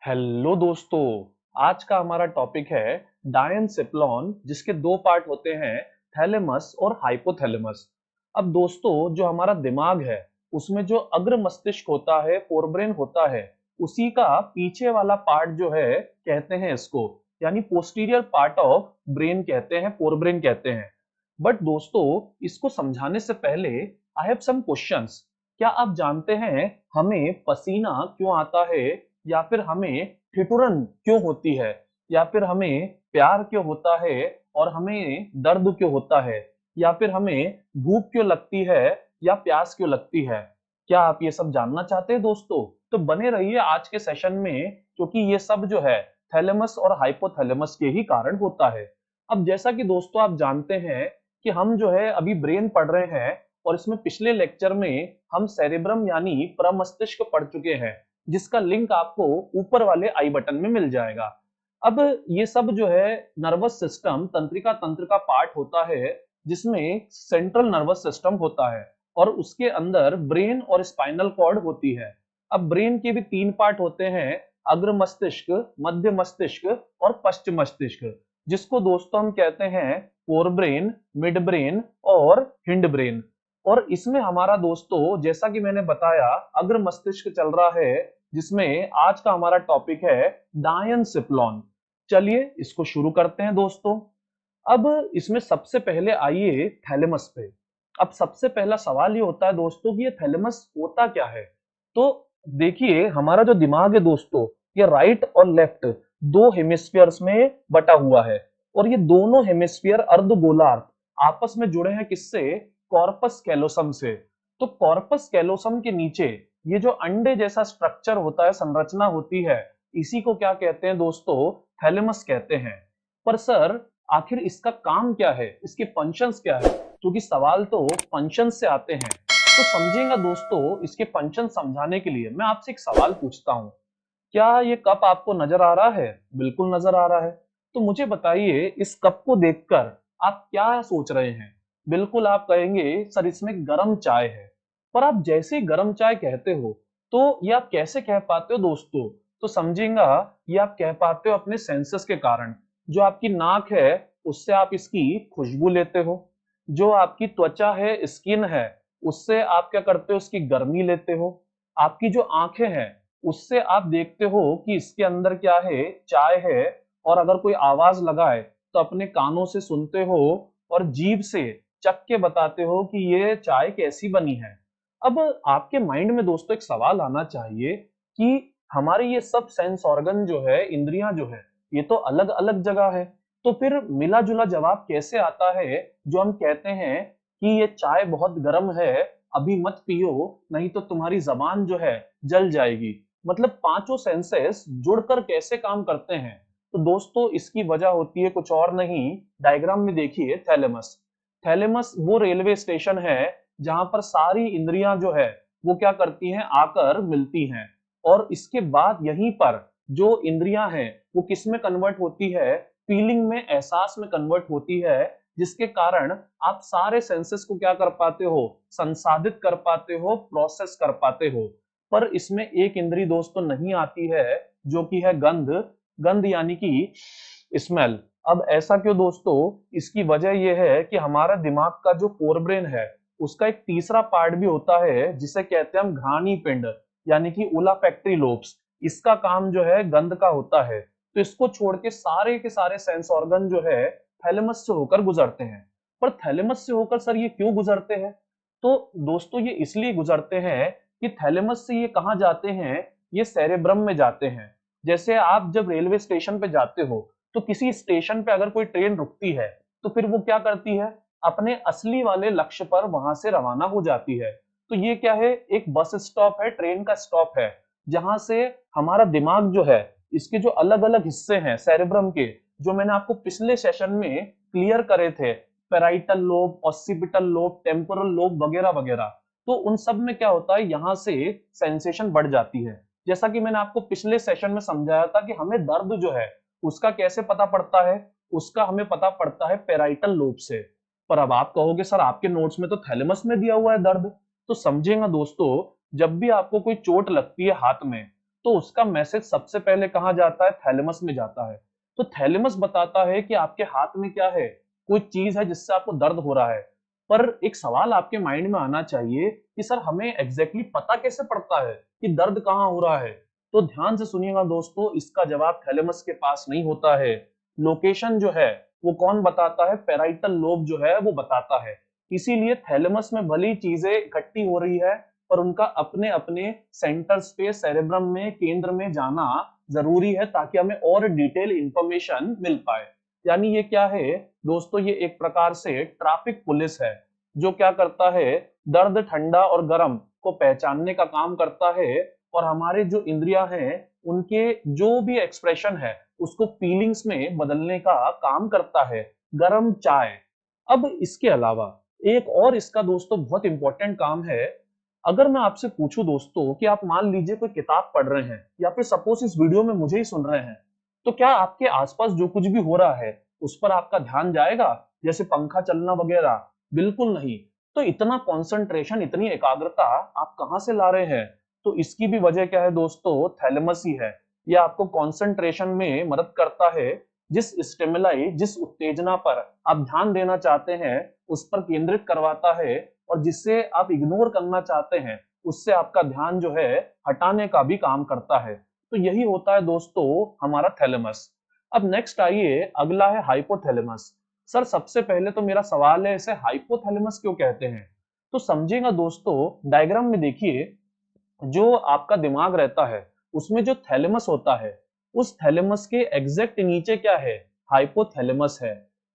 Hello दोस्तों। आज का हमारा टॉपिक है डायनसिप्लॉन, जिसके दो पार्ट होते हैं, थैलेमस और हाइपोथैलेमस। अब दोस्तों, जो हमारा दिमाग है उसमें जो अग्र मस्तिष्क होता है, फोरब्रेन होता है, उसी का पीछे वाला पार्ट जो है कहते हैं इसको, यानी पोस्टीरियर पार्ट ऑफ ब्रेन कहते हैं, फोरब्रेन कहते हैं। बट दोस्तों, इसको समझाने से पहले आई हैव सम क्वेश्चंस। क्या आप जानते हैं हमें पसीना क्यों आता है, या फिर हमें ठिठुरन क्यों होती है, या फिर हमें प्यार क्यों होता है, और हमें दर्द क्यों होता है, या फिर हमें भूख क्यों लगती है, या प्यास क्यों लगती है? क्या आप ये सब जानना चाहते हैं दोस्तों? तो बने रहिए आज के सेशन में, क्योंकि ये सब जो है थैलेमस और हाइपोथैलेमस के ही कारण होता है। अब जैसा कि दोस्तों आप जानते हैं कि हम जो है अभी ब्रेन पढ़ रहे हैं, और इसमें पिछले लेक्चर में हम सेरेब्रम यानी प्रमस्तिष्क पढ़ चुके हैं, जिसका लिंक आपको ऊपर वाले आई बटन में मिल जाएगा। अब ये सब जो है नर्वस सिस्टम, तंत्रिका तंत्र का पार्ट होता है, जिसमें सेंट्रल नर्वस सिस्टम होता है और उसके अंदर ब्रेन और स्पाइनल कॉर्ड होती है। अब ब्रेन के भी तीन पार्ट होते हैं, अग्र मस्तिष्क, मध्य मस्तिष्क और पश्चिम मस्तिष्क, जिसको दोस्तों हम कहते हैं फोर ब्रेन, मिड ब्रेन और हिंड ब्रेन। और इसमें हमारा दोस्तों, जैसा कि मैंने बताया, अग्र मस्तिष्क चल रहा है, जिसमें आज का हमारा टॉपिक है डायनसिप्लॉन। चलिए इसको शुरू करते हैं दोस्तों। अब इसमें सबसे पहले आइए थैलेमस पे। अब सबसे पहला सवाल ये होता है दोस्तों कि ये थैलेमस होता क्या है। तो देखिए, हमारा जो दिमाग है दोस्तों, ये राइट और लेफ्ट दो हेमिस्फीयर्स में बटा हुआ है, और ये दोनों हेमिस्फीयर अर्धगोलार्ध आपस में जुड़े हैं, किससे? कॉर्पस कैलोसम से। तो कॉर्पस कैलोसम के नीचे ये जो अंडे जैसा स्ट्रक्चर होता है, संरचना होती है, इसी को क्या कहते हैं दोस्तों? थैलेमस कहते हैं। पर सर, आखिर इसका काम क्या है, इसके फंक्शंस क्या है? क्योंकि सवाल तो फंक्शन से आते हैं। तो समझिएगा दोस्तों, इसके फंक्शन समझाने के लिए मैं आपसे एक सवाल पूछता हूँ। क्या ये कप आपको नजर आ रहा है? बिल्कुल नजर आ रहा है। तो मुझे बताइए, इस कप को देखकर आप क्या सोच रहे हैं? बिल्कुल आप कहेंगे सर, इसमें गर्म चाय है। पर आप जैसे ही गर्म चाय कहते हो, तो ये आप कैसे कह पाते हो दोस्तों? तो समझिएगा, ये आप कह पाते हो अपने सेंसेस के कारण। जो आपकी नाक है, उससे आप इसकी खुशबू लेते हो। जो आपकी त्वचा है, स्किन है, उससे आप क्या करते हो? उसकी गर्मी लेते हो। आपकी जो आंखें हैं, उससे आप देखते हो कि इसके अंदर क्या है, चाय है। और अगर कोई आवाज लगाए तो अपने कानों से सुनते हो, और जीभ से चख के बताते हो कि ये चाय कैसी बनी है। अब आपके माइंड में दोस्तों एक सवाल आना चाहिए कि हमारे ये सब सेंस ऑर्गन जो है, इंद्रियां जो है, ये तो अलग अलग जगह है। तो फिर मिला जुला जवाब कैसे आता है, जो हम कहते हैं कि ये चाय बहुत गर्म है, अभी मत पियो, नहीं तो तुम्हारी जबान जो है जल जाएगी। मतलब पांचों सेंसेस जुड़कर कैसे काम करते हैं? तो दोस्तों, इसकी वजह होती है कुछ और नहीं। डायग्राम में देखिए, थैलेमस। थैलेमस वो रेलवे स्टेशन है जहां पर सारी इंद्रियां जो है वो क्या करती हैं, आकर मिलती हैं। और इसके बाद यहीं पर जो इंद्रियां हैं वो किस में कन्वर्ट होती है? फीलिंग में, एहसास में कन्वर्ट होती है, जिसके कारण आप सारे सेंसेस को क्या कर पाते हो? संसाधित कर पाते हो, प्रोसेस कर पाते हो। पर इसमें एक इंद्री दोस्तों नहीं आती है, जो कि है गंध। गंध यानी कि स्मेल। अब ऐसा क्यों दोस्तों? इसकी वजह यह है कि हमारा दिमाग का जो फोरब्रेन है, उसका एक तीसरा पार्ट भी होता है, जिसे कहते हैं हम घ्राणी पिंड, यानी कि ओलाफैक्टरी लोब्स। इसका काम जो है गंध का होता है। तो इसको छोड़ के सारे सेंस ऑर्गन जो है थैलेमस से होकर गुजरते हैं। पर थैलेमस से होकर सर ये क्यों गुजरते हैं? तो दोस्तों, ये इसलिए गुजरते हैं कि थैलेमस से ये कहाँ जाते हैं? ये सेरेब्रम में जाते हैं। जैसे आप जब रेलवे स्टेशन पे जाते हो, तो किसी स्टेशन पे अगर कोई ट्रेन रुकती है, तो फिर वो क्या करती है? अपने असली वाले लक्ष्य पर वहां से रवाना हो जाती है। तो ये क्या है? एक बस स्टॉप है, ट्रेन का स्टॉप है, जहां से हमारा दिमाग जो है, इसके जो अलग अलग हिस्से हैं सेरेब्रम के, जो मैंने आपको पिछले सेशन में क्लियर करे थे, parietal lobe, occipital lobe, temporal lobe वगैरह वगैरह, तो उन सब में क्या होता है, यहाँ से सेंसेशन बढ़ जाती है। जैसा कि मैंने आपको पिछले सेशन में समझाया था कि हमें दर्द जो है उसका कैसे पता पड़ता है? उसका हमें पता पड़ता है पेराइटल लोब से। पर अब आप कहोगे सर, आपके नोट्स में तो थैलेमस में दिया हुआ है दर्द। तो समझेगा दोस्तों, जब भी आपको कोई चोट लगती है हाथ में, तो उसका मैसेज सबसे पहले कहाँ जाता है? थैलेमस में जाता है। तो थैलेमस बताता है कि आपके हाथ में क्या है, कोई चीज है जिससे आपको दर्द हो रहा है। पर एक सवाल आपके माइंड में आना चाहिए कि सर हमें एग्जैक्टली पता कैसे पड़ता है कि दर्द कहाँ हो रहा है? तो ध्यान से सुनिएगा दोस्तों, इसका जवाब थैलेमस के पास नहीं होता है। लोकेशन जो है वो कौन बताता है? पैराइटल लोब जो है वो बताता है। इसीलिए थैलेमस में भली चीजें इकट्ठी हो रही है, पर उनका अपने अपने सेंटर्स पे सेरेब्रम में केंद्र में जाना जरूरी है ताकि हमें और डिटेल इंफॉर्मेशन मिल पाए। यानी ये क्या है दोस्तों? ये एक प्रकार से ट्रैफिक पुलिस है जो क्या करता है, दर्द ठंडा और गर्म को पहचानने का काम करता है, और हमारे जो इंद्रियां हैं उनके जो भी एक्सप्रेशन है उसको फीलिंग्स में बदलने का काम करता है। गर्म चाय। अब इसके अलावा एक और इसका दोस्तों बहुत इंपॉर्टेंट काम है। अगर मैं आपसे पूछूं दोस्तों कि आप मान लीजिए कोई किताब पढ़ रहे हैं या फिर सपोज इस वीडियो में मुझे ही सुन रहे हैं, तो क्या आपके आसपास जो कुछ भी हो रहा है उस पर आपका ध्यान जाएगा? जैसे पंखा चलना वगैरह? बिल्कुल नहीं। तो इतना कंसंट्रेशन, इतनी एकाग्रता आप कहां से ला रहे हैं? तो इसकी भी वजह क्या है दोस्तों? थैलेमस ही है। यह आपको कंसंट्रेशन में मदद करता है। जिस स्टिमुलाई, जिस उत्तेजना पर आप ध्यान देना चाहते हैं उस पर केंद्रित करवाता है, और जिससे आप इग्नोर करना चाहते हैं उससे आपका ध्यान जो है हटाने का भी काम करता है। तो यही होता है दोस्तों हमारा थैलेमस। अब नेक्स्ट आइए, अगला है हाइपोथैलेमस। सर सबसे पहले तो मेरा सवाल है, इसे हाइपोथैलेमस क्यों कहते हैं? तो समझिएगा दोस्तों, डायग्राम में देखिए, जो आपका दिमाग रहता है उसमें जो थैलेमस होता है, उस थैलेमस के एग्जैक्ट नीचे क्या है? हाइपोथैलेमस है।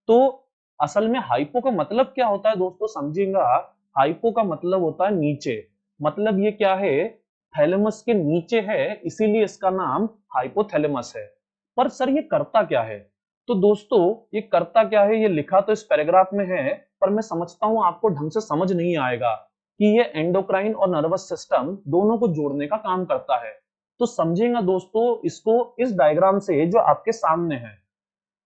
तो असल में हाइपो का मतलब क्या होता है दोस्तों? समझिएगा, हाइपो का मतलब होता है नीचे। मतलब ये क्या है? थैलेमस के नीचे है, इसीलिए इसका नाम हाइपोथैलेमस है। पर सर ये करता क्या है? तो दोस्तों ये करता क्या है, ये लिखा तो इस पैराग्राफ में है, पर मैं समझता हूं आपको ढंग से समझ नहीं आएगा कि ये एंडोक्राइन और नर्वस सिस्टम दोनों को जोड़ने का काम करता है। तो समझेगा दोस्तों इसको इस डायग्राम से जो आपके सामने है।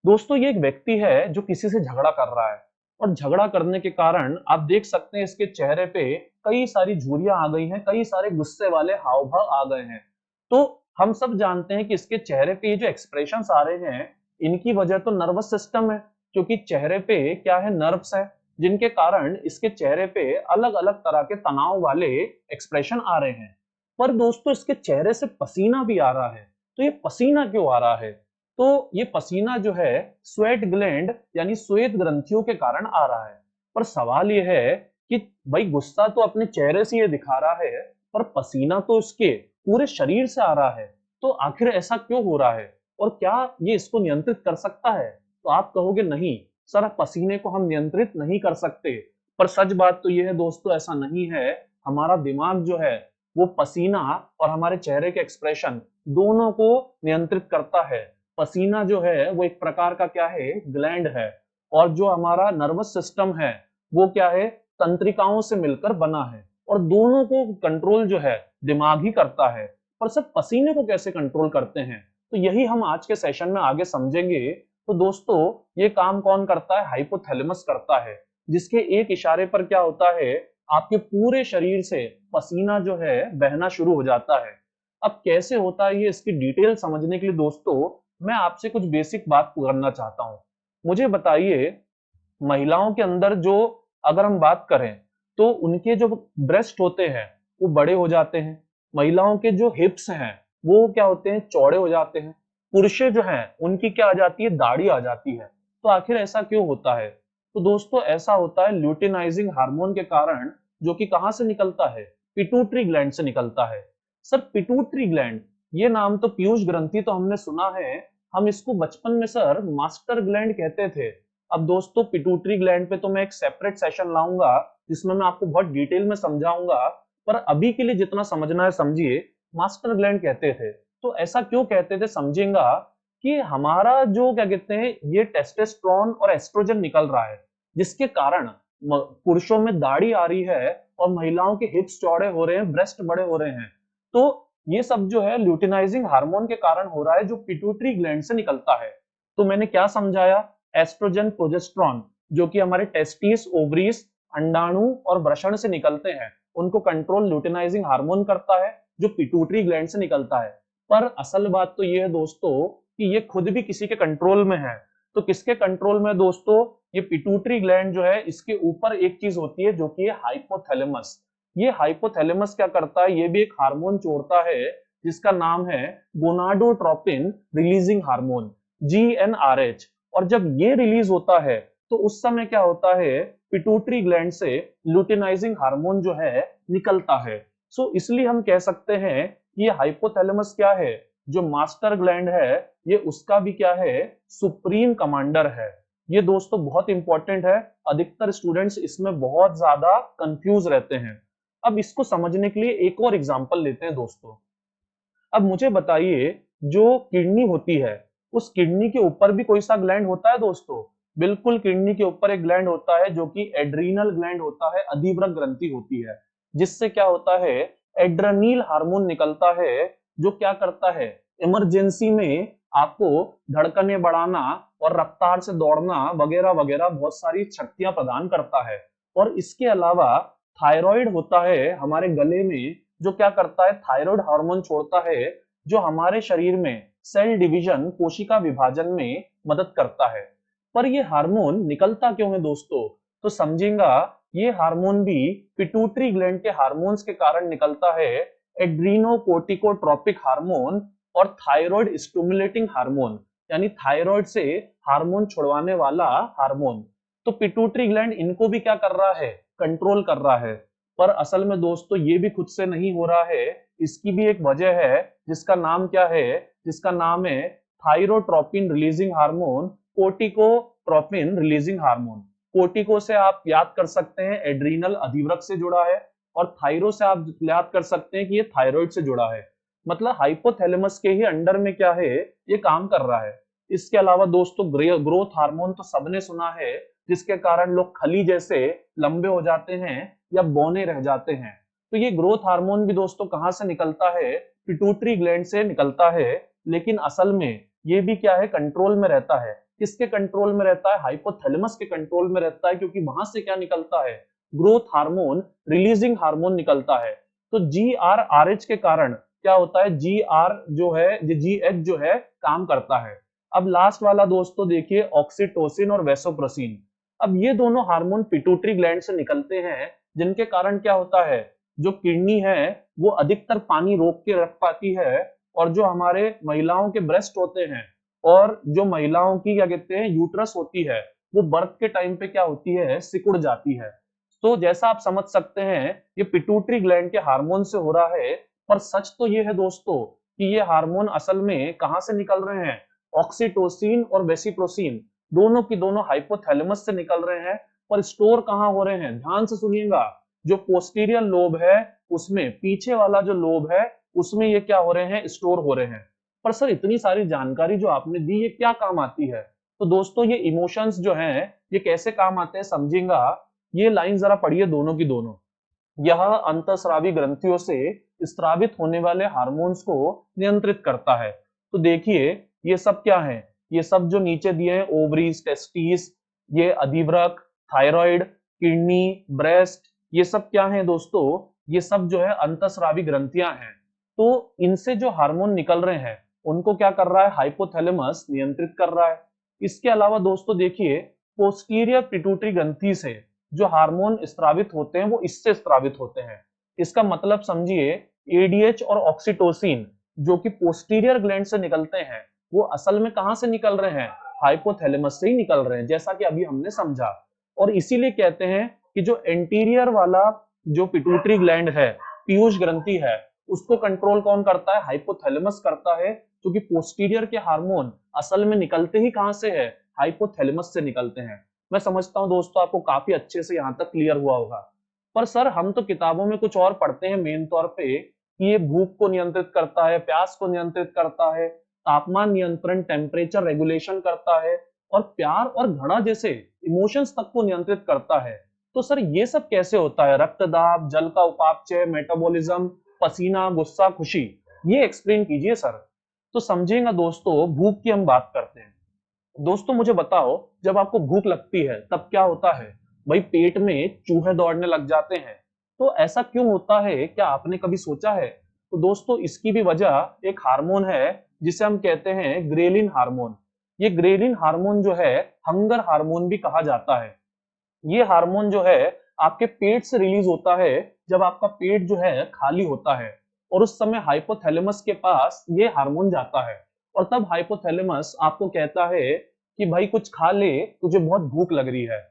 दोस्तों ये एक व्यक्ति है जो किसी से झगड़ा कर रहा है, और झगड़ा करने के कारण आप देख सकते हैं इसके चेहरे पे कई सारी झुर्रियां आ गई हैं, कई सारे गुस्से वाले हाव भाव आ गए हैं। तो हम सब जानते हैं कि इसके चेहरे पे ये जो एक्सप्रेशंस आ रहे हैं, इनकी वजह तो नर्वस सिस्टम है, क्योंकि चेहरे पे क्या है? नर्व्स है, जिनके कारण इसके चेहरे पे अलग अलग तरह के तनाव वाले एक्सप्रेशन आ रहे हैं। पर दोस्तों इसके चेहरे से पसीना भी आ रहा है। तो ये पसीना क्यों आ रहा है? तो ये पसीना जो है स्वेट ग्लैंड यानी श्वेत ग्रंथियों के कारण आ रहा है। पर सवाल ये है कि भाई गुस्सा तो अपने चेहरे से ये दिखा रहा है, पर पसीना तो इसके पूरे शरीर से आ रहा है। तो आखिर ऐसा क्यों हो रहा है, और क्या ये इसको नियंत्रित कर सकता है? तो आप कहोगे नहीं सर, पसीने को हम नियंत्रित नहीं कर सकते। पर सच बात तो ये है दोस्तों, ऐसा नहीं है। हमारा दिमाग जो है वो पसीना और हमारे चेहरे के एक्सप्रेशन दोनों को नियंत्रित करता है। पसीना जो है वो एक प्रकार का क्या है? ग्लैंड है। और जो हमारा नर्वस सिस्टम है वो क्या है? तंत्रिकाओं से मिलकर बना है, और दोनों को कंट्रोल जो है दिमाग ही करता है। पर सिर्फ पसीने को कैसे कंट्रोल करते हैं, तो यही हम आज के सेशन में आगे समझेंगे। तो दोस्तों ये काम कौन करता है? हाइपोथैलेमस करता है, जिसके एक इशारे पर क्या होता है? आपके पूरे शरीर से पसीना जो है बहना शुरू हो जाता है। अब कैसे होता है ये, इसकी डिटेल समझने के लिए दोस्तों मैं आपसे कुछ बेसिक बात करना चाहता हूं। मुझे बताइए, महिलाओं के अंदर जो अगर हम बात करें तो उनके जो ब्रेस्ट होते हैं वो बड़े हो जाते हैं। महिलाओं के जो हिप्स हैं वो क्या होते हैं? चौड़े हो जाते हैं। पुरुष जो हैं उनकी क्या आ जाती है? दाढ़ी आ जाती है। तो आखिर ऐसा क्यों होता है? तो दोस्तों ऐसा होता है ल्यूटिनाइजिंग हार्मोन के कारण, जो कि कहां से निकलता है? पिट्यूटरी ग्लैंड से निकलता है। सर पिट्यूटरी ग्लैंड, ये नाम तो पीयूष ग्रंथि तो हमने सुना है, हम इसको बचपन में सर मास्टर ग्लैंड कहते थे। अब दोस्तों पिट्यूटरी ग्लैंड पे तो मैं एक सेपरेट सेशन लाऊंगा जिसमें मैं आपको बहुत डिटेल में समझाऊंगा, पर अभी के लिए जितना समझना है समझिए। मास्टर ग्लैंड कहते थे, तो ऐसा क्यों कहते थे समझेगा कि हमारा जो क्या कहते हैं ये टेस्टोस्टेरोन और एस्ट्रोजन निकल रहा है, जिसके कारण पुरुषों में दाढ़ी आ रही है और महिलाओं के हिप्स चौड़े हो रहे हैं, ब्रेस्ट बड़े हो रहे हैं। तो ये सब जो है ल्यूटिनाइजिंग हार्मोन के कारण हो रहा है, जो पिट्यूटरी ग्लैंड से निकलता है। तो मैंने क्या समझाया? एस्ट्रोजन, प्रोजेस्टेरोन, जो कि हमारे टेस्टिस, ओवरीज, अंडाणु और वृषण से निकलते हैं, उनको कंट्रोल ल्यूटिनाइजिंग हार्मोन करता है जो पिट्यूटरी ग्लैंड से निकलता है। पर असल बात तो ये है दोस्तों कि ये खुद भी किसी के कंट्रोल में है। तो किसके कंट्रोल में दोस्तों? ये पिट्यूटरी ग्लैंड जो है, इसके ऊपर एक चीज होती है जो कि है हाइपोथैलेमस। ये हाइपोथैलेमस क्या करता है? ये भी एक हार्मोन छोड़ता है जिसका नाम है गोनाडोट्रोपिन रिलीजिंग हार्मोन, GnRH। और जब ये रिलीज होता है तो उस समय क्या होता है? पिट्यूटरी ग्लैंड से लुटिनाइजिंग हार्मोन जो है निकलता है। सो इसलिए हम कह सकते हैं कि ये हाइपोथैलेमस क्या है, जो मास्टर ग्लैंड है, ये उसका भी क्या है? सुप्रीम कमांडर है। ये दोस्तों बहुत इंपॉर्टेंट है, अधिकतर स्टूडेंट्स इसमें बहुत ज्यादा कंफ्यूज रहते हैं। अब इसको समझने के लिए एक और एग्जांपल लेते हैं दोस्तों। अब मुझे बताइए, जो किडनी होती है, उस किडनी के ऊपर भी कोई सा ग्लैंड होता है दोस्तों? बिल्कुल, किडनी के ऊपर एक ग्लैंड होता है जो कि एड्रीनल ग्लैंड होता है, अधिवृक्क ग्रंथि होती है, जिससे क्या होता है? एड्रेनिल हार्मोन निकलता है, जो क्या करता है? इमरजेंसी में आपको धड़कनें बढ़ाना और रफ्तार से दौड़ना वगैरह वगैरह बहुत सारी शक्तियां प्रदान करता है। और इसके अलावा थायराइड होता है हमारे गले में, जो क्या करता है? थायराइड हार्मोन छोड़ता है, जो हमारे शरीर में सेल डिवीजन, कोशिका विभाजन में मदद करता है। पर ये हार्मोन निकलता क्यों है दोस्तों? तो समझेगा, ये हार्मोन भी पिट्यूटरी ग्लैंड के हार्मोन्स के कारण निकलता है, एड्रीनोकोर्टिकोट्रोपिक हार्मोन और थायराइड स्टिमुलेटिंग हार्मोन, यानी थायराइड से हार्मोन छुड़वाने वाला हार्मोन। तो पिट्यूटरी ग्लैंड इनको भी क्या कर रहा है? कंट्रोल कर रहा है। पर असल में दोस्तों ये भी खुद से नहीं हो रहा है, इसकी भी एक वजह है, जिसका नाम क्या है? जिसका नाम है thyrotropin releasing hormone, corticotropin releasing hormone. Cortico से आप याद कर सकते हैं एड्रीनल अधिवृक्क से जुड़ा है, और थायरो से आप याद कर सकते हैं कि ये थायराइड से जुड़ा है। मतलब हाइपोथैलेमस के ही अंडर में क्या है? ये काम कर रहा है। इसके अलावा दोस्तों ग्रोथ हार्मोन तो सबने सुना है, जिसके कारण लोग खली जैसे लंबे हो जाते हैं या बौने रह जाते हैं। तो ये ग्रोथ हार्मोन भी दोस्तों कहां से निकलता है? पिट्यूटरी ग्लैंड से निकलता है। लेकिन असल में ये भी क्या है? कंट्रोल में रहता है। किसके कंट्रोल में रहता है? हाइपोथैलेमस के कंट्रोल में रहता है, क्योंकि वहां से क्या निकलता है? ग्रोथ हार्मोन रिलीजिंग हार्मोन निकलता है। तो GRRH के कारण क्या होता है? GH जो है काम करता है। अब लास्ट वाला दोस्तों देखिए, ऑक्सीटोसिन और वेसोप्रेसिन। अब ये दोनों हार्मोन पिट्यूटरी ग्लैंड से निकलते हैं, जिनके कारण क्या होता है? जो किडनी है वो अधिकतर पानी रोक के रख पाती है, और जो हमारे महिलाओं के ब्रेस्ट होते हैं और जो महिलाओं की क्या कहते हैं यूट्रस होती है, वो बर्थ के टाइम पे क्या होती है? सिकुड़ जाती है। तो जैसा आप समझ सकते हैं, ये पिट्यूटरी ग्लैंड के हार्मोन से हो रहा है। पर सच तो ये है दोस्तों कि ये हार्मोन असल में कहां से निकल रहे हैं? ऑक्सीटोसिन और वेसिप्रोसिन दोनों की दोनों हाइपोथैलेमस से निकल रहे हैं। पर स्टोर कहां हो रहे हैं? ध्यान से सुनिएगा, जो पोस्टीरियर लोब है उसमें, पीछे वाला जो लोब है उसमें ये क्या हो रहे हैं? स्टोर हो रहे हैं। पर सर इतनी सारी जानकारी जो आपने दी, ये क्या काम आती है? तो दोस्तों ये इमोशंस जो हैं, ये कैसे काम आते हैं समझेगा। ये लाइन जरा पढ़िए दोनों की दोनों। यह अंतःस्रावी ग्रंथियों से स्रावित होने वाले हार्मोन्स को नियंत्रित करता है। तो देखिए ये सब क्या है? ये सब जो नीचे दिए हैं, ओवरीज, टेस्टिस, ये अधिवृक्क, थायराइड, किडनी, ब्रेस्ट, ये सब क्या है दोस्तों? ये सब जो है अंतःस्रावी ग्रंथियां हैं। तो इनसे जो हार्मोन निकल रहे हैं, उनको क्या कर रहा है? हाइपोथैलेमस नियंत्रित कर रहा है। इसके अलावा दोस्तों देखिए, पोस्टीरियर पिट्यूटरी ग्रंथि से जो हार्मोन स्रावित होते हैं, वो इससे स्रावित होते हैं। इसका मतलब समझिए, एडीएच और ऑक्सीटोसिन जो कि पोस्टीरियर ग्लैंड से निकलते हैं, वो असल में कहां से निकल रहे हैं? हाइपोथैलेमस से ही निकल रहे हैं, जैसा कि अभी हमने समझा। और इसीलिए कहते हैं कि जो एंटीरियर वाला जो पिट्यूटरी ग्लैंड है, पीयूष ग्रंथि है, उसको कंट्रोल कौन करता है? हाइपोथैलेमस करता है। क्योंकि पोस्टीरियर के हार्मोन असल में निकलते ही कहां से है? हाइपोथैलेमस से निकलते हैं। मैं समझता हूं दोस्तों आपको काफी अच्छे से यहां तक क्लियर हुआ होगा। पर सर हम तो किताबों में कुछ और पढ़ते हैं मेन तौर पे, कि ये भूख को नियंत्रित करता है, प्यास को नियंत्रित करता है, तापमान नियंत्रण, टेम्परेचर रेगुलेशन करता है, और प्यार और घृणा जैसे इमोशंस तक को नियंत्रित करता है। तो सर ये सब कैसे होता है? रक्तदाब, जल का उपापचय, मेटाबॉलिज्म, पसीना, गुस्सा, खुशी, ये एक्सप्लेन कीजिए सर। तो समझेगा दोस्तों, भूख की हम बात करते हैं। दोस्तों मुझे बताओ, जब आपको भूख लगती है तब क्या होता है? भाई पेट में चूहे दौड़ने लग जाते हैं। तो ऐसा क्यों होता है? क्या आपने कभी सोचा है? तो दोस्तों इसकी भी वजह एक हार्मोन है जिसे हम कहते हैं ग्रेलिन हार्मोन। ये ग्रेलिन हार्मोन जो है हंगर हार्मोन भी कहा जाता है। ये हार्मोन जो है आपके पेट से रिलीज होता है जब आपका पेट जो है खाली होता है, और उस समय हाइपोथैलेमस के पास ये हार्मोन जाता है, और तब हाइपोथैलेमस आपको कहता है कि भाई कुछ खा ले, तुझे बहुत भूख लग रही है।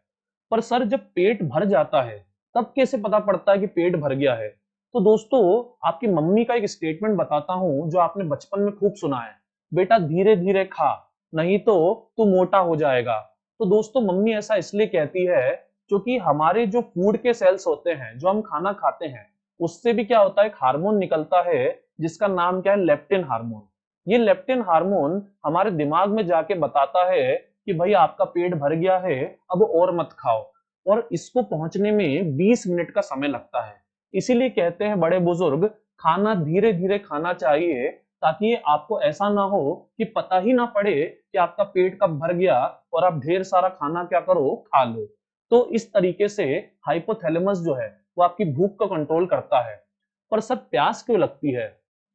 पर सर जब पेट भर जाता है तब कैसे पता पड़ता है कि पेट भर गया है? तो दोस्तों आपकी मम्मी का एक स्टेटमेंट बताता हूं जो आपने बचपन में खूब सुना है, बेटा धीरे धीरे खा, नहीं तो तू मोटा हो जाएगा। तो दोस्तों मम्मी ऐसा इसलिए कहती है क्योंकि हमारे जो फूड के सेल्स होते हैं, जो हम खाना खाते हैं, उससे भी क्या होता है, एक हार्मोन निकलता है जिसका नाम क्या है, लेप्टिन हार्मोन। ये लेप्टिन हार्मोन हमारे दिमाग में जाके बताता है कि भाई आपका पेट भर गया है, अब और मत खाओ। और इसको पहुंचने में 20 मिनट का समय लगता है। इसीलिए कहते हैं बड़े बुजुर्ग, खाना धीरे धीरे खाना चाहिए, ताकि आपको ऐसा ना हो कि पता ही ना पड़े कि आपका पेट कब भर गया और आप ढेर सारा खाना क्या करो, खा लो। तो इस तरीके से हाइपोथैलेमस जो है वो आपकी भूख को कंट्रोल करता है। पर सर प्यास क्यों लगती है?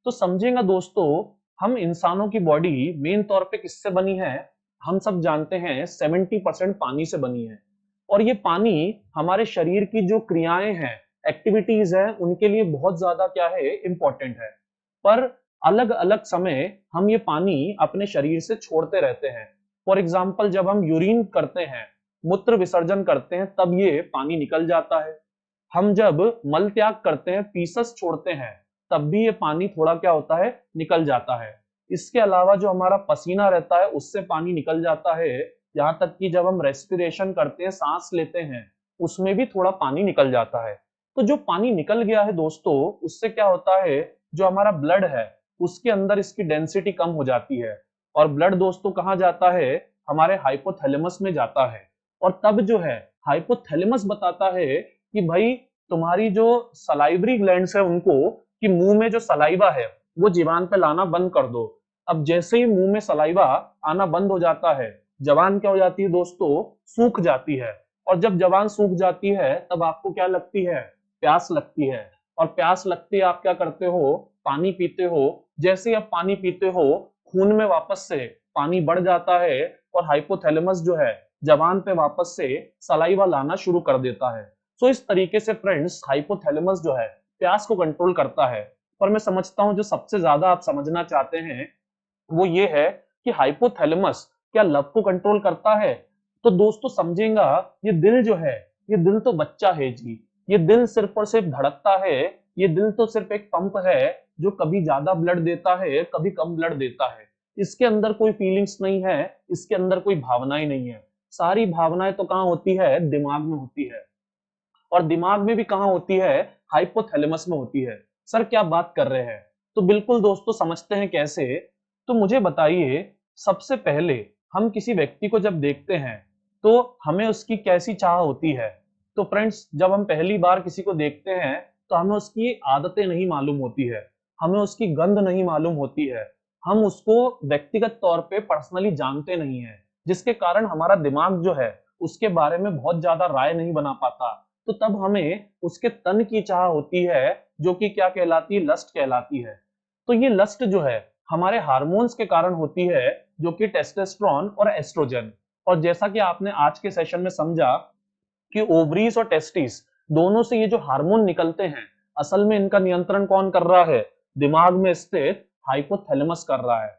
तो समझेगा दोस्तों, हम इंसानों की बॉडी मेन तौर पे किससे बनी है? हम सब जानते हैं 70% पानी से बनी है, और ये पानी हमारे शरीर की जो क्रियाएं हैं, एक्टिविटीज है, उनके लिए बहुत ज्यादा क्या है, इंपॉर्टेंट है। पर अलग अलग समय हम ये पानी अपने शरीर से छोड़ते रहते हैं। फॉर एग्जाम्पल जब हम यूरिन करते हैं, मूत्र विसर्जन करते हैं, तब ये पानी निकल जाता है। हम जब मल त्याग करते हैं, फीसस छोड़ते हैं, तब भी ये पानी थोड़ा क्या होता है, निकल जाता है। इसके अलावा जो हमारा पसीना रहता है उससे पानी निकल जाता है। यहाँ तक कि जब हम रेस्पिरेशन करते हैं, सांस लेते हैं, उसमें भी थोड़ा पानी निकल जाता है। तो जो पानी निकल गया है दोस्तों, उससे क्या होता है, जो हमारा ब्लड है उसके अंदर इसकी डेंसिटी कम हो जाती है, और ब्लड दोस्तों कहाँ जाता है, हमारे हाइपोथैलेमस में जाता है। और तब जो है हाइपोथैलेमस बताता है कि भाई तुम्हारी जो सलाइवरी ग्लैंड्स है उनको, कि मुंह में जो सलाइवा है वो जीवान पे लाना बंद कर दो। अब जैसे ही मुंह में सलाइवा आना बंद हो जाता है, जबान क्या हो जाती है दोस्तों, सूख जाती है। और जब जबान सूख जाती है तब आपको क्या लगती है, प्यास लगती है। और प्यास लगती है, आप क्या करते हो, पानी पीते हो। जैसे ही आप पानी पीते हो, खून में वापस से पानी बढ़ जाता है, और हाइपोथैलेमस जो है जबान पे वापस से सलाइवा लाना शुरू कर देता है। सो इस तरीके से फ्रेंड्स हाइपोथैलेमस जो है प्यास को कंट्रोल करता है। पर मैं समझता हूं जो सबसे ज्यादा आप समझना चाहते हैं वो ये है कि हाइपोथैलेमस क्या लव को कंट्रोल करता है? तो दोस्तों समझेगा, ये दिल जो है, ये दिल तो बच्चा है जी। ये दिल सिर्फ और सिर्फ धड़कता है। ये दिल तो सिर्फ एक पंप है जो कभी ज्यादा ब्लड देता है, कभी कम ब्लड देता है। इसके अंदर कोई फीलिंग्स नहीं है, इसके अंदर कोई भावनाएं नहीं है। सारी भावनाएं तो कहाँ होती है, दिमाग में होती है। और दिमाग में भी कहाँ होती है, हाइपोथैलेमस में होती है। सर क्या बात कर रहे हैं? तो बिल्कुल दोस्तों समझते हैं कैसे। तो मुझे बताइए, सबसे पहले हम किसी व्यक्ति को जब देखते हैं तो हमें उसकी कैसी चाह होती है? तो फ्रेंड्स जब हम पहली बार किसी को देखते हैं तो हमें उसकी आदतें नहीं मालूम होती है, हमें उसकी गंध नहीं मालूम होती है, हम उसको व्यक्तिगत तौर पे पर्सनली जानते नहीं है, जिसके कारण हमारा दिमाग जो है उसके बारे में बहुत ज्यादा राय नहीं बना पाता। तो तब हमें उसके तन की चाह होती है, जो कि क्या कहलाती है, लस्ट कहलाती है। तो ये लस्ट जो है हमारे हार्मोन्स के कारण होती है, जो कि टेस्टोस्टेरोन और एस्ट्रोजन। और जैसा कि आपने आज के सेशन में समझा कि ओवरीज और टेस्टिस दोनों से ये जो हार्मोन निकलते हैं, असल में इनका नियंत्रण कौन कर रहा है, दिमाग में स्थित हाइपोथैलेमस कर रहा है।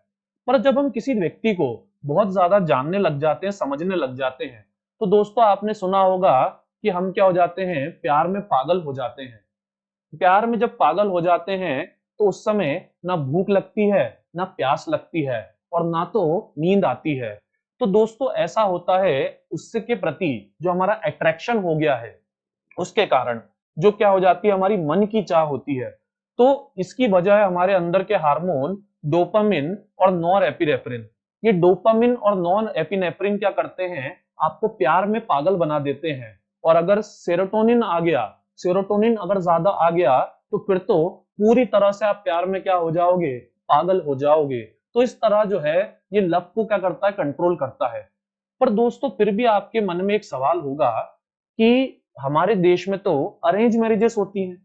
पर जब हम किसी व्यक्ति को बहुत ज्यादा जानने लग जाते हैं, समझने लग जाते हैं, तो दोस्तों आपने सुना होगा कि हम क्या हो जाते हैं, प्यार में पागल हो जाते हैं। प्यार में जब पागल हो जाते हैं तो उस समय ना भूख लगती है, ना प्यास लगती है, और ना तो नींद आती है। तो दोस्तों ऐसा होता है उससे के प्रति जो हमारा अट्रैक्शन हो गया है, उसके कारण जो क्या हो जाती है, हमारी मन की चाह होती है। तो इसकी वजह है हमारे अंदर के हार्मोन डोपामिन और नॉर एपिनेफ्रिन। ये डोपामिन और नॉन एपिनेफ्रिन क्या करते हैं, आपको प्यार में पागल बना देते हैं। और अगर सेरोटोनिन आ गया, सेरोटोनिन अगर ज्यादा आ गया, तो फिर तो पूरी तरह से आप प्यार में क्या हो जाओगे, पागल हो जाओगे। तो इस तरह जो है ये लव को क्या करता है, कंट्रोल करता है। पर दोस्तों फिर भी आपके मन में एक सवाल होगा कि हमारे देश में तो अरेंज मैरिजेस होती हैं।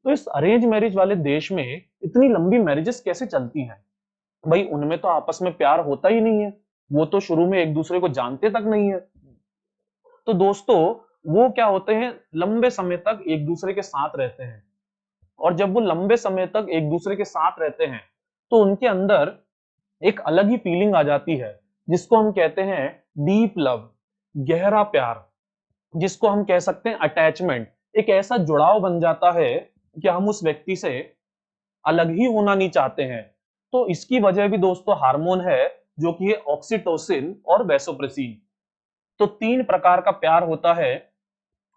तो इस अरेंज मैरिज वाले देश में इतनी लंबी मैरिजेस कैसे चलती हैं? भाई उनमें तो आपस में प्यार होता ही नहीं है, वो तो शुरू में एक दूसरे को जानते तक नहीं है। तो दोस्तों वो क्या होते हैं, लंबे समय तक एक दूसरे के साथ रहते हैं, और जब वो लंबे समय तक एक दूसरे के साथ रहते हैं तो उनके अंदर एक अलग ही फीलिंग आ जाती है, जिसको हम कहते हैं डीप लव, गहरा प्यार, जिसको हम कह सकते हैं अटैचमेंट। एक ऐसा जुड़ाव बन जाता है कि हम उस व्यक्ति से अलग ही होना नहीं चाहते हैं। तो इसकी वजह भी दोस्तों हार्मोन है, जो कि है ऑक्सीटोसिन और वैसोप्रेसिन। तो 3 प्रकार का प्यार होता है,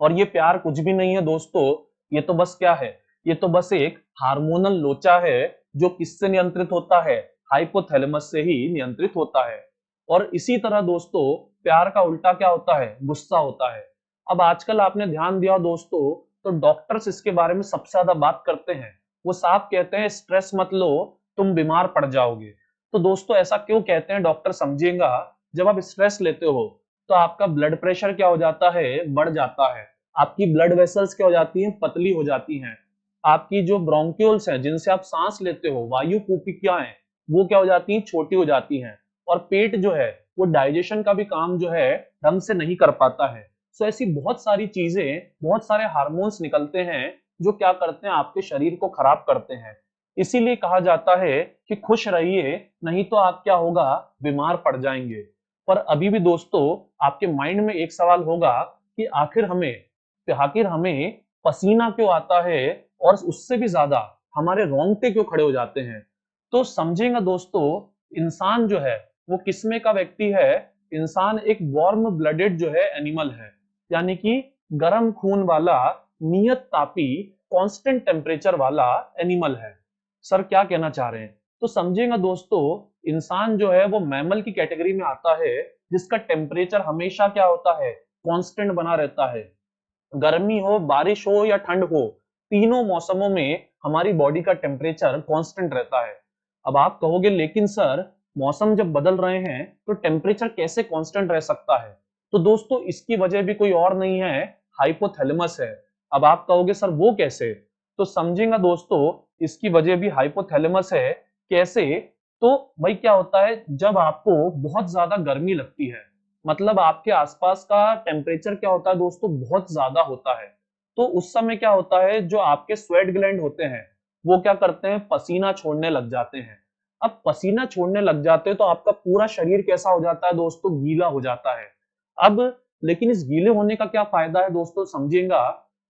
और ये प्यार कुछ भी नहीं है दोस्तों, ये तो बस क्या है, ये तो बस एक हार्मोनल लोचा है, जो किससे नियंत्रित होता है, हाइपोथैलेमस से ही नियंत्रित होता है। और इसी तरह दोस्तों प्यार का उल्टा क्या होता है, गुस्सा होता है। अब आजकल आपने ध्यान दिया दोस्तों, तो डॉक्टर्स इसके बारे में सबसे ज्यादा बात करते हैं। वो साफ कहते हैं स्ट्रेस मत लो, तुम बीमार पड़ जाओगे। तो दोस्तों ऐसा क्यों कहते हैं डॉक्टर, समझिएगा। जब आप स्ट्रेस लेते हो तो आपका ब्लड प्रेशर क्या हो जाता है, बढ़ जाता है। आपकी ब्लड वेसल्स क्या हो जाती हैं, पतली हो जाती हैं। आपकी जो ब्रोंक्यूल्स हैं, जिनसे आप सांस लेते हो, वायु कूपिकाएं, वो क्या हो जाती हैं, छोटी हो जाती हैं। और पेट जो है वो डाइजेशन का भी काम जो है ढंग से नहीं कर पाता है। सो ऐसी बहुत सारी चीजें, बहुत सारे हार्मोन्स निकलते हैं जो क्या करते हैं, आपके शरीर को खराब करते हैं। इसीलिए कहा जाता है कि खुश रहिए, नहीं तो आप क्या होगा, बीमार पड़ जाएंगे। पर अभी भी दोस्तों आपके माइंड में एक सवाल होगा कि आखिर हमें पसीना क्यों आता है, और उससे भी ज्यादा हमारे रोंगटे क्यों खड़े हो जाते हैं। तो समझेंगे दोस्तों, इंसान जो है वो किस्में का व्यक्ति है। इंसान एक वार्म ब्लडेड जो है एनिमल है, यानी कि गर्म खून वाला, नियत तापी, कांस्टेंट टेम्परेचर वाला एनिमल है। सर क्या कहना चाह रहे हैं? तो समझेंगे दोस्तों, इंसान जो है वो मैमल की कैटेगरी में आता है, जिसका टेम्परेचर हमेशा क्या होता है, कांस्टेंट बना रहता है। गर्मी हो, बारिश हो या ठंड हो, तीनों मौसमों में हमारी बॉडी का टेम्परेचर कांस्टेंट रहता है। अब आप कहोगे लेकिन सर मौसम जब बदल रहे हैं तो टेम्परेचर कैसे कांस्टेंट रह सकता है? तो दोस्तों इसकी वजह भी कोई और नहीं है, हाइपोथैलेमस है। अब आप कहोगे सर वो कैसे? तो समझेंगे दोस्तों, इसकी वजह भी हाइपोथैलेमस है। कैसे? तो भाई क्या होता है, जब आपको बहुत ज्यादा गर्मी लगती है, मतलब आपके आसपास का टेम्परेचर क्या होता है दोस्तों, बहुत ज्यादा होता है, तो उस समय क्या होता है, जो आपके स्वेट ग्लैंड होते हैं वो क्या करते हैं, पसीना छोड़ने लग जाते हैं। अब पसीना छोड़ने लग जाते हैं तो आपका पूरा शरीर कैसा हो जाता है दोस्तों, गीला हो जाता है। अब लेकिन इस गीले होने का क्या फायदा है दोस्तों, समझिएगा।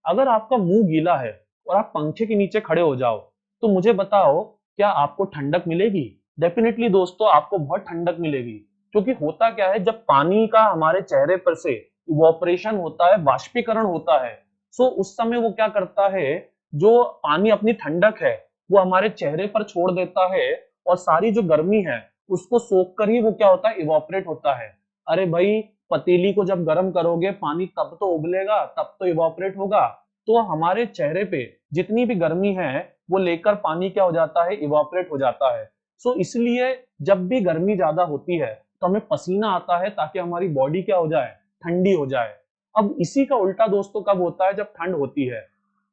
अगर आपका मुंह गीला है और आप पंखे के नीचे खड़े हो जाओ, तो मुझे बताओ क्या आपको ठंडक मिलेगी? डेफिनेटली दोस्तों आपको बहुत ठंडक मिलेगी। क्योंकि होता क्या है, जब पानी का हमारे चेहरे पर से इवोपरेशन होता है, वाष्पीकरण होता है, सो उस समय वो क्या करता है, जो पानी अपनी ठंडक है वो हमारे चेहरे पर छोड़ देता है, और सारी जो गर्मी है उसको सोख कर ही वो क्या होता है, इवोपरेट होता है। अरे भाई पतीली को जब गर्म करोगे, पानी तब तो उबलेगा, तब तो इवोपरेट होगा। तो हमारे चेहरे पे जितनी भी गर्मी है वो लेकर पानी क्या हो जाता है, इवोपरेट हो जाता है। सो इसलिए जब भी गर्मी ज्यादा होती है तो हमें पसीना आता है, ताकि हमारी बॉडी क्या हो जाए, ठंडी हो जाए। अब इसी का उल्टा दोस्तों कब होता है, जब ठंड होती है।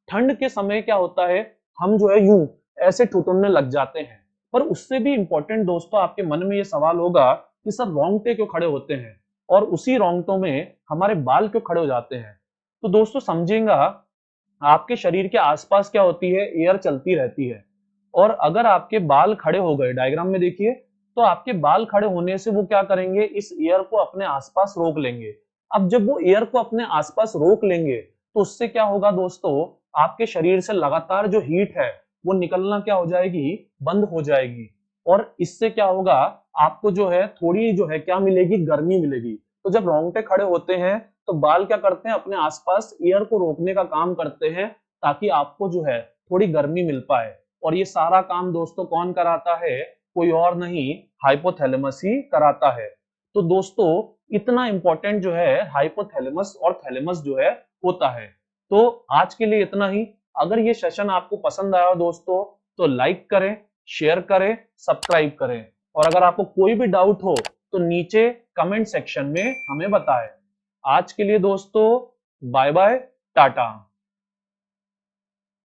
ठंड के समय क्या होता है, हम जो है यूं ऐसे ठिठुरने लग जाते हैं। पर उससे भी इंपॉर्टेंट दोस्तों, आपके मन में ये सवाल होगा कि सर रोंगटे क्यों खड़े होते हैं, और उसी रोंगटों में हमारे बाल क्यों खड़े हो जाते हैं? तो दोस्तों समझेगा, आपके शरीर के आसपास क्या होती है, एयर चलती रहती है। और अगर आपके बाल खड़े हो गए, डायग्राम में देखिए, तो आपके बाल खड़े होने से वो क्या करेंगे, इस एयर को अपने आसपास रोक लेंगे। अब जब वो एयर को अपने आसपास रोक लेंगे तो उससे क्या होगा दोस्तों, आपके शरीर से लगातार जो हीट है वो निकलना क्या हो जाएगी, बंद हो जाएगी। और इससे क्या होगा, आपको जो है थोड़ी जो है क्या मिलेगी, गर्मी मिलेगी। तो जब रोंगटे खड़े होते हैं तो बाल क्या करते हैं, अपने आसपास एयर को रोकने का काम करते हैं, ताकि आपको जो है थोड़ी गर्मी मिल पाए। और ये सारा काम दोस्तों कौन कराता है, कोई और नहीं, हाइपोथैलेमस ही कराता है। तो दोस्तों इतना इंपॉर्टेंट जो है हाइपोथैलेमस और थैलेमस जो है होता है। तो आज के लिए इतना ही। अगर ये सेशन आपको पसंद आया हो दोस्तों, तो लाइक करें, शेयर करें, सब्सक्राइब करें। और अगर आपको कोई भी डाउट हो तो नीचे कमेंट सेक्शन में हमें बताएं। आज के लिए दोस्तों बाय बाय, टाटा।